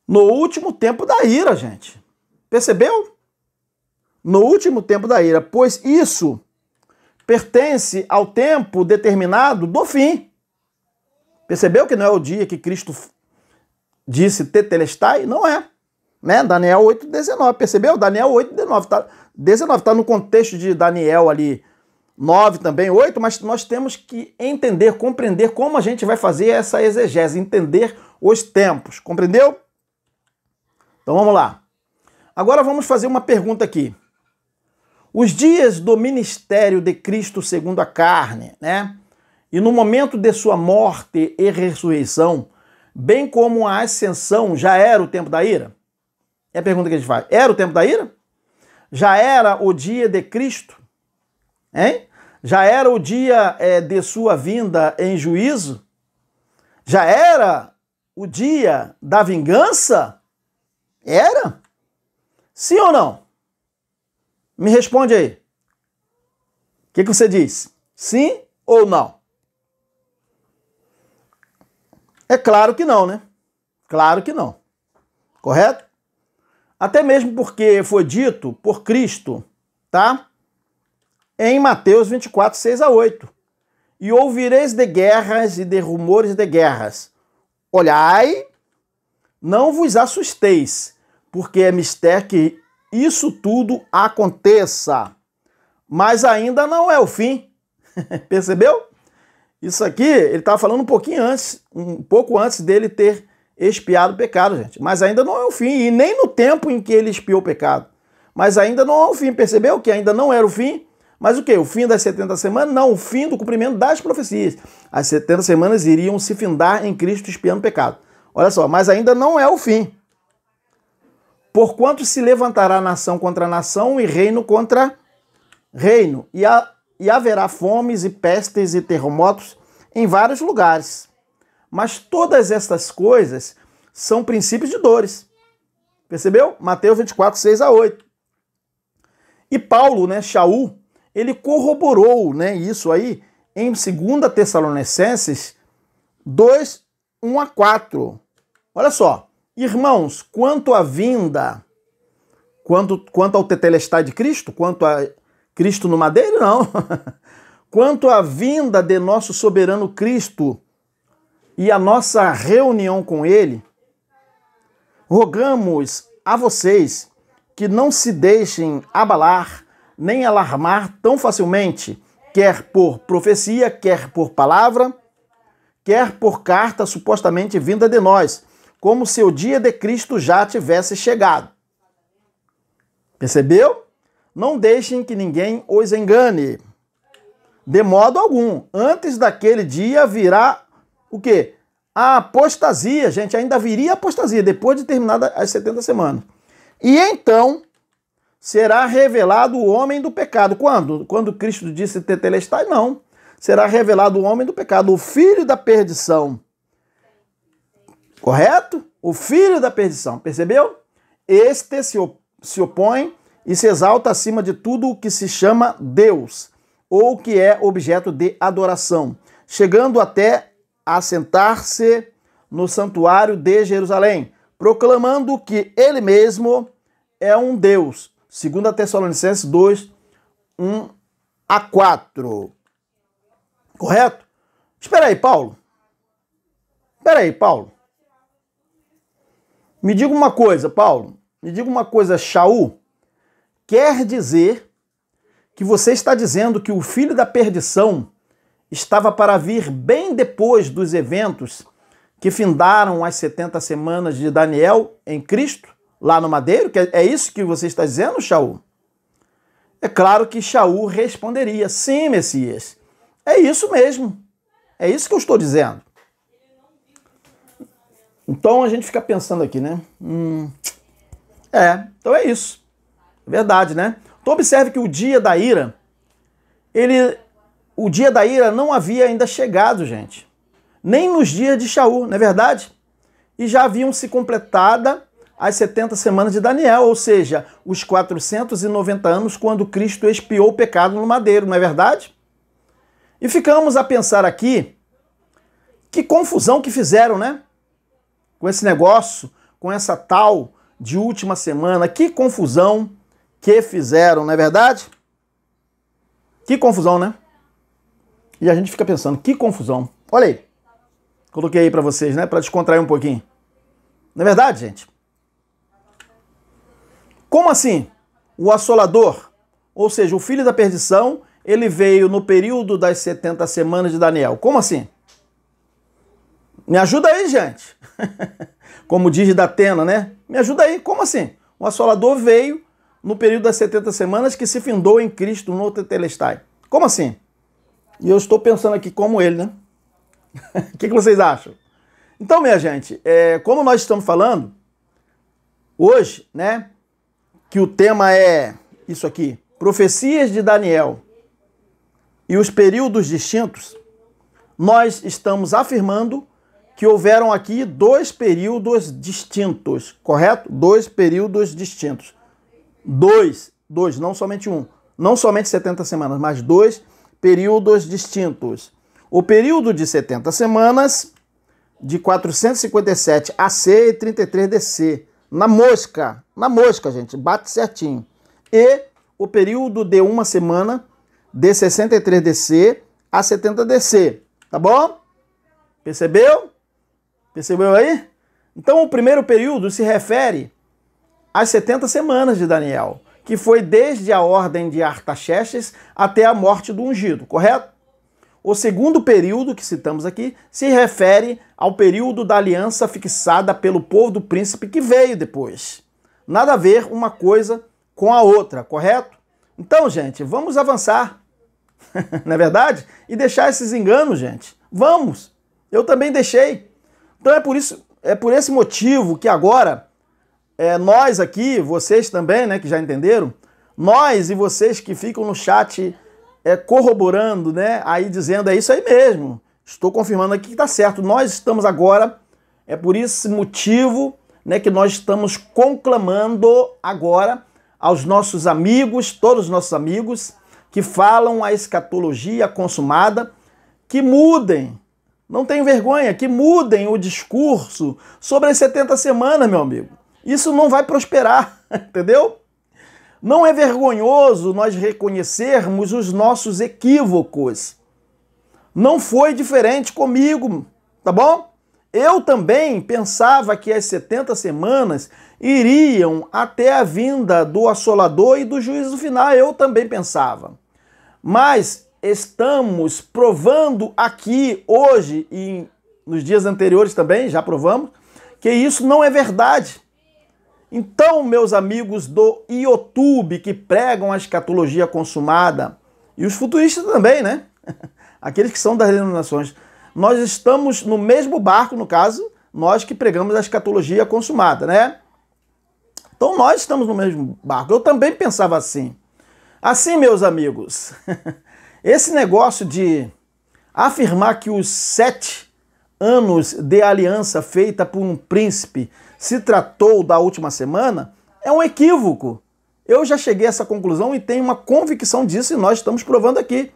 No último tempo da ira, gente. Percebeu? No último tempo da ira. Pois isso pertence ao tempo determinado do fim. Percebeu que não é o dia que Cristo disse tetelestai? Não é. Né? Daniel 8,19. Percebeu? Daniel 8,19. Tá, 19 está no contexto de Daniel ali 9 também, 8, mas nós temos que entender, compreender como a gente vai fazer essa exegese, entender os tempos. Compreendeu? Então vamos lá. Agora vamos fazer uma pergunta aqui. Os dias do ministério de Cristo segundo a carne, né? E no momento de sua morte e ressurreição, bem como a ascensão, já era o tempo da ira? É a pergunta que a gente faz. Era o tempo da ira? Já era o dia de Cristo? Hein? Já era o dia de sua vinda em juízo? Já era o dia da vingança? Era? Sim ou não? Me responde aí. O que você diz? Sim ou não? É claro que não, né? Claro que não. Correto? Até mesmo porque foi dito por Cristo, tá? Em Mateus 24, 6-8. E ouvireis de guerras e de rumores de guerras. Olhai, não vos assusteis, porque é mistério que isso tudo aconteça. Mas ainda não é o fim. Percebeu? Isso aqui, ele estava falando um pouco antes dele ter expiado o pecado, gente. Mas ainda não é o fim, e nem no tempo em que ele expiou o pecado. Mas ainda não é o fim, percebeu que ainda não era o fim? Mas o quê? O fim das 70 semanas? Não, o fim do cumprimento das profecias. As 70 semanas iriam se findar em Cristo expiando o pecado. Olha só, mas ainda não é o fim. Porquanto se levantará nação contra nação e reino contra reino. E haverá fomes e pestes e terremotos em vários lugares. Mas todas estas coisas são princípios de dores. Percebeu? Mateus 24, 6-8. E Paulo, né, Shaul, ele corroborou, né, isso aí em 2 Tessalonicenses 2, 1 a 4. Olha só. Irmãos, quanto à vinda, quanto ao tetelestai de Cristo, quanto a Cristo no madeiro, não. Quanto à vinda de nosso soberano Cristo e a nossa reunião com ele, rogamos a vocês que não se deixem abalar nem alarmar tão facilmente, quer por profecia, quer por palavra, quer por carta supostamente vinda de nós, como se o dia de Cristo já tivesse chegado. Percebeu? Não deixem que ninguém os engane. De modo algum. Antes daquele dia virá o quê? A apostasia, gente. Ainda viria a apostasia, depois de terminadas as 70 semanas. E então será revelado o homem do pecado. Quando? Quando Cristo disse tetelestai? Não. Será revelado o homem do pecado, o filho da perdição. Correto? O filho da perdição. Percebeu? Este se opõe e se exalta acima de tudo o que se chama Deus, ou que é objeto de adoração, chegando até a sentar-se no santuário de Jerusalém, proclamando que ele mesmo é um Deus. 2 Tessalonicenses 2, 1 a 4. Correto? Espera aí, Paulo. Espera aí, Paulo. Me diga uma coisa, Paulo. Me diga uma coisa, Shaul. Quer dizer que você está dizendo que o filho da perdição estava para vir bem depois dos eventos que findaram as 70 semanas de Daniel em Cristo, lá no madeiro? É isso que você está dizendo, Shaul? É claro que Shaul responderia, sim, Messias. É isso mesmo. É isso que eu estou dizendo. Então a gente fica pensando aqui, né? Então é isso. É verdade, né? Então observe que o dia da ira, o dia da ira não havia ainda chegado, gente. Nem nos dias de Shaul, não é verdade? E já haviam se completada as 70 semanas de Daniel, ou seja, os 490 anos quando Cristo expiou o pecado no madeiro, não é verdade? E ficamos a pensar aqui, que confusão que fizeram, né? Com esse negócio, com essa tal de última semana, que confusão que fizeram, não é verdade? Que confusão, né? E a gente fica pensando, que confusão. Olha aí, coloquei aí pra vocês, né? Pra descontrair um pouquinho. Não é verdade, gente? Como assim? O assolador, ou seja, o filho da perdição, ele veio no período das 70 semanas de Daniel. Como assim? Me ajuda aí, gente. Como diz Datena, né? Me ajuda aí. Como assim? O assolador veio no período das 70 semanas que se findou em Cristo no tetelestai. Como assim? E eu estou pensando aqui como ele, né? O que vocês acham? Então, minha gente, como nós estamos falando hoje, né? Que o tema é isso aqui, profecias de Daniel e os períodos distintos, nós estamos afirmando que houveram aqui 2 períodos distintos, correto? 2 períodos distintos. 2, não somente um. Não somente 70 semanas, mas 2 períodos distintos. O período de 70 semanas, de 457 AC e 33 DC. Na mosca, gente, bate certinho. E o período de uma semana, de 63 DC a 70 DC. Tá bom? Percebeu? Percebeu aí? Então o primeiro período se refere às 70 semanas de Daniel, que foi desde a ordem de Artaxerxes até a morte do ungido, correto? O segundo período que citamos aqui se refere ao período da aliança fixada pelo povo do príncipe que veio depois. Nada a ver uma coisa com a outra, correto? Então, gente, vamos avançar, não é verdade? E deixar esses enganos, gente. Vamos! Eu também deixei. Então é por esse motivo que agora nós aqui, vocês também, né, que já entenderam, nós e vocês que ficam no chat corroborando, né, aí dizendo, é isso aí mesmo, estou confirmando aqui que está certo. Nós estamos agora, por esse motivo, né, que nós estamos conclamando agora aos nossos amigos, todos os nossos amigos, que falam a escatologia consumada, que mudem Não tenham vergonha, que mudem o discurso sobre as 70 semanas, meu amigo. Isso não vai prosperar, entendeu? Não é vergonhoso nós reconhecermos os nossos equívocos. Não foi diferente comigo, tá bom? Eu também pensava que as 70 semanas iriam até a vinda do assolador e do juízo final. Eu também pensava. Mas estamos provando aqui hoje e nos dias anteriores também, já provamos, que isso não é verdade. Então, meus amigos do YouTube que pregam a escatologia consumada, e os futuristas também, né? Aqueles que são das denominações, nós estamos no mesmo barco, no caso, nós que pregamos a escatologia consumada, né? Então nós estamos no mesmo barco. Eu também pensava assim. Assim, meus amigos, esse negócio de afirmar que os 7 anos de aliança feita por um príncipe se tratou da última semana é um equívoco. Eu já cheguei a essa conclusão e tenho uma convicção disso e nós estamos provando aqui.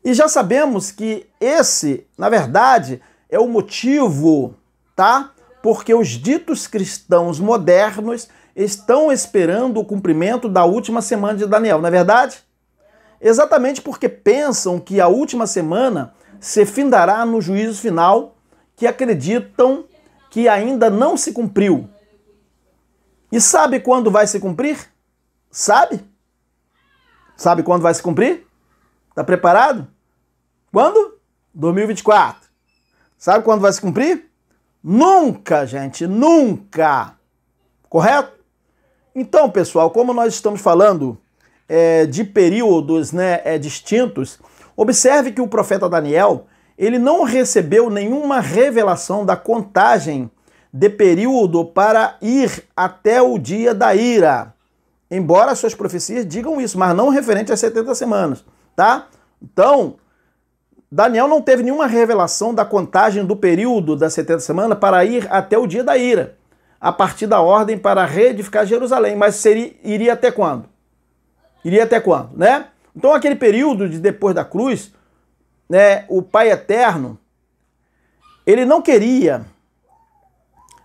E já sabemos que esse, na verdade, é o motivo, tá? Porque os ditos cristãos modernos estão esperando o cumprimento da última semana de Daniel, não é verdade? Exatamente porque pensam que a última semana se findará no juízo final, que acreditam que ainda não se cumpriu. E sabe quando vai se cumprir? Sabe? Sabe quando vai se cumprir? Tá preparado? Quando? 2024. Sabe quando vai se cumprir? Nunca, gente, nunca. Correto? Então, pessoal, como nós estamos falando de períodos, né, distintos, observe que o profeta Daniel, ele não recebeu nenhuma revelação da contagem de período para ir até o dia da ira. Embora suas profecias digam isso, mas não referente às 70 semanas, tá? Então, Daniel não teve nenhuma revelação da contagem do período das 70 semanas para ir até o dia da ira, a partir da ordem para reedificar Jerusalém. Mas iria até quando? Iria até quando, né? Então aquele período de depois da cruz, né, o Pai Eterno, ele não queria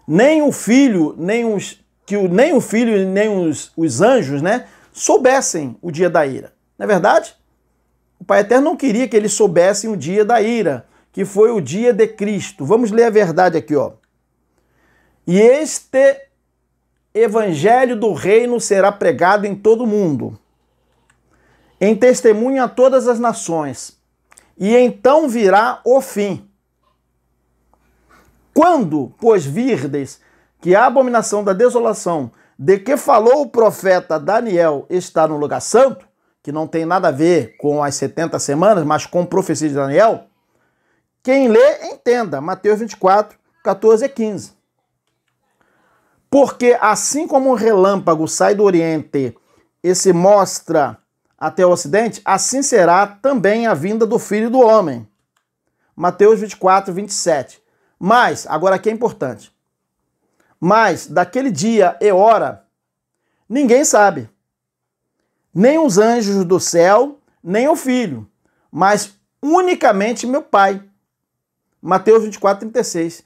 nem o filho, nem os anjos, né, soubessem o dia da ira. Não é verdade? O Pai Eterno não queria que eles soubessem o dia da ira, que foi o dia de Cristo. Vamos ler a verdade aqui, ó. E este evangelho do reino será pregado em todo o mundo, em testemunho a todas as nações, e então virá o fim. Quando, pois, virdes que a abominação da desolação de que falou o profeta Daniel está no lugar santo, que não tem nada a ver com as 70 semanas, mas com a profecia de Daniel, quem lê, entenda. Mateus 24, 14 e 15. Porque assim como um relâmpago sai do Oriente e se mostra até o Ocidente, assim será também a vinda do Filho do Homem. Mateus 24, 27. Mas, agora aqui é importante, mas daquele dia e hora, ninguém sabe. Nem os anjos do céu, nem o Filho, mas unicamente meu Pai. Mateus 24, 36.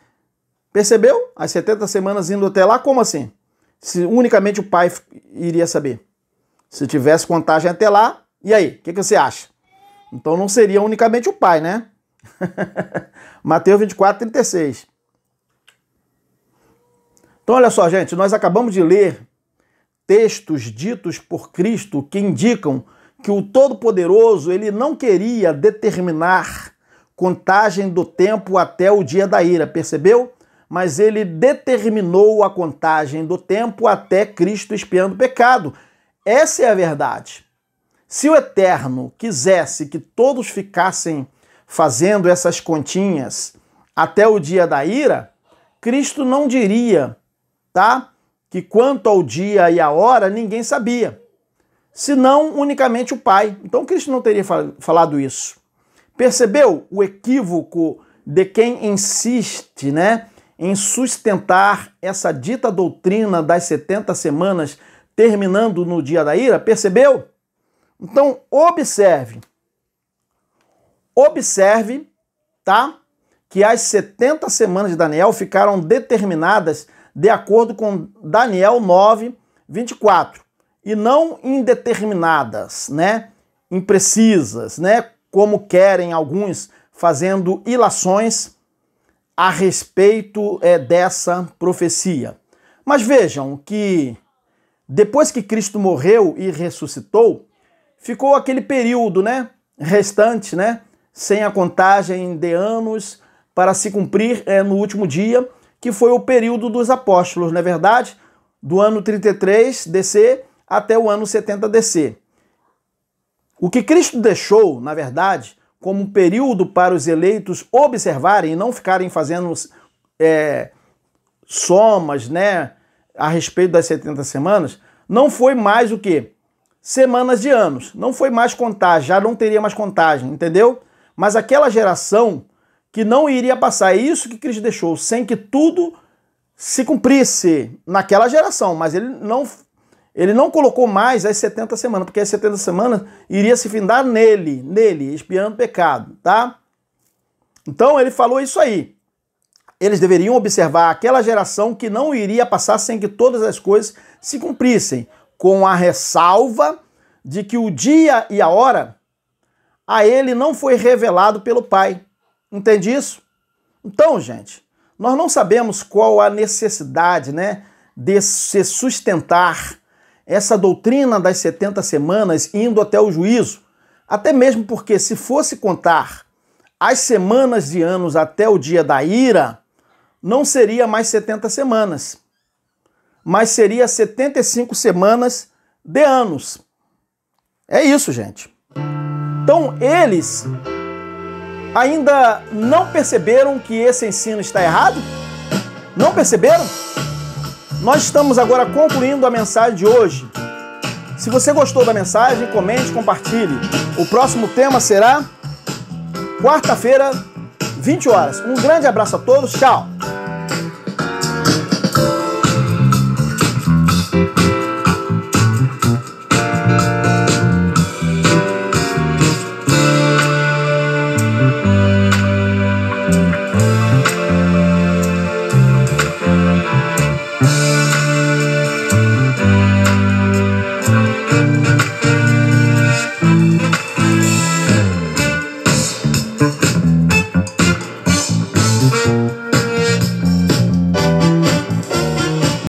Percebeu? As 70 semanas indo até lá, como assim? Se unicamente o Pai iria saber. Se tivesse contagem até lá, e aí? O que você acha? Então não seria unicamente o Pai, né? Mateus 24, 36. Então olha só, gente, nós acabamos de ler textos ditos por Cristo que indicam que o Todo-Poderoso ele não queria determinar contagem do tempo até o dia da ira, percebeu? Mas ele determinou a contagem do tempo até Cristo expiando o pecado. Essa é a verdade. Se o Eterno quisesse que todos ficassem fazendo essas continhas até o dia da ira, Cristo não diria, tá? Que quanto ao dia e a hora, ninguém sabia, senão unicamente o Pai. Então Cristo não teria falado isso. Percebeu o equívoco de quem insiste, né, em sustentar essa dita doutrina das 70 semanas terminando no dia da ira? Percebeu? Então observe, tá? que as 70 semanas de Daniel ficaram determinadas de acordo com Daniel 9, 24, e não indeterminadas, né? Imprecisas, né? Como querem alguns, fazendo ilações a respeito dessa profecia. Mas vejam que depois que Cristo morreu e ressuscitou, ficou aquele período, né, restante, né, sem a contagem de anos para se cumprir no último dia, que foi o período dos apóstolos, não é verdade? Do ano 33 DC até o ano 70 DC. O que Cristo deixou, na verdade, como período para os eleitos observarem e não ficarem fazendo somas, né, a respeito das 70 semanas, não foi mais o quê? Semanas de anos. Não foi mais contagem, já não teria mais contagem, entendeu? Mas aquela geração que não iria passar, é isso que Cristo deixou, sem que tudo se cumprisse naquela geração, mas ele não colocou mais as 70 semanas, porque as 70 semanas iria se findar nele, expiando o pecado, tá? Então ele falou isso aí. Eles deveriam observar aquela geração que não iria passar sem que todas as coisas se cumprissem, com a ressalva de que o dia e a hora a ele não foi revelado pelo Pai. Entende isso? Então, gente, nós não sabemos qual a necessidade, né, de se sustentar essa doutrina das 70 semanas indo até o juízo, até mesmo porque se fosse contar as semanas de anos até o dia da ira, não seria mais 70 semanas, mas seria 75 semanas de anos. É isso, gente. Então, eles ainda não perceberam que esse ensino está errado? Não perceberam? Nós estamos agora concluindo a mensagem de hoje. Se você gostou da mensagem, comente, compartilhe. O próximo tema será quarta-feira, 20 horas. Um grande abraço a todos, tchau!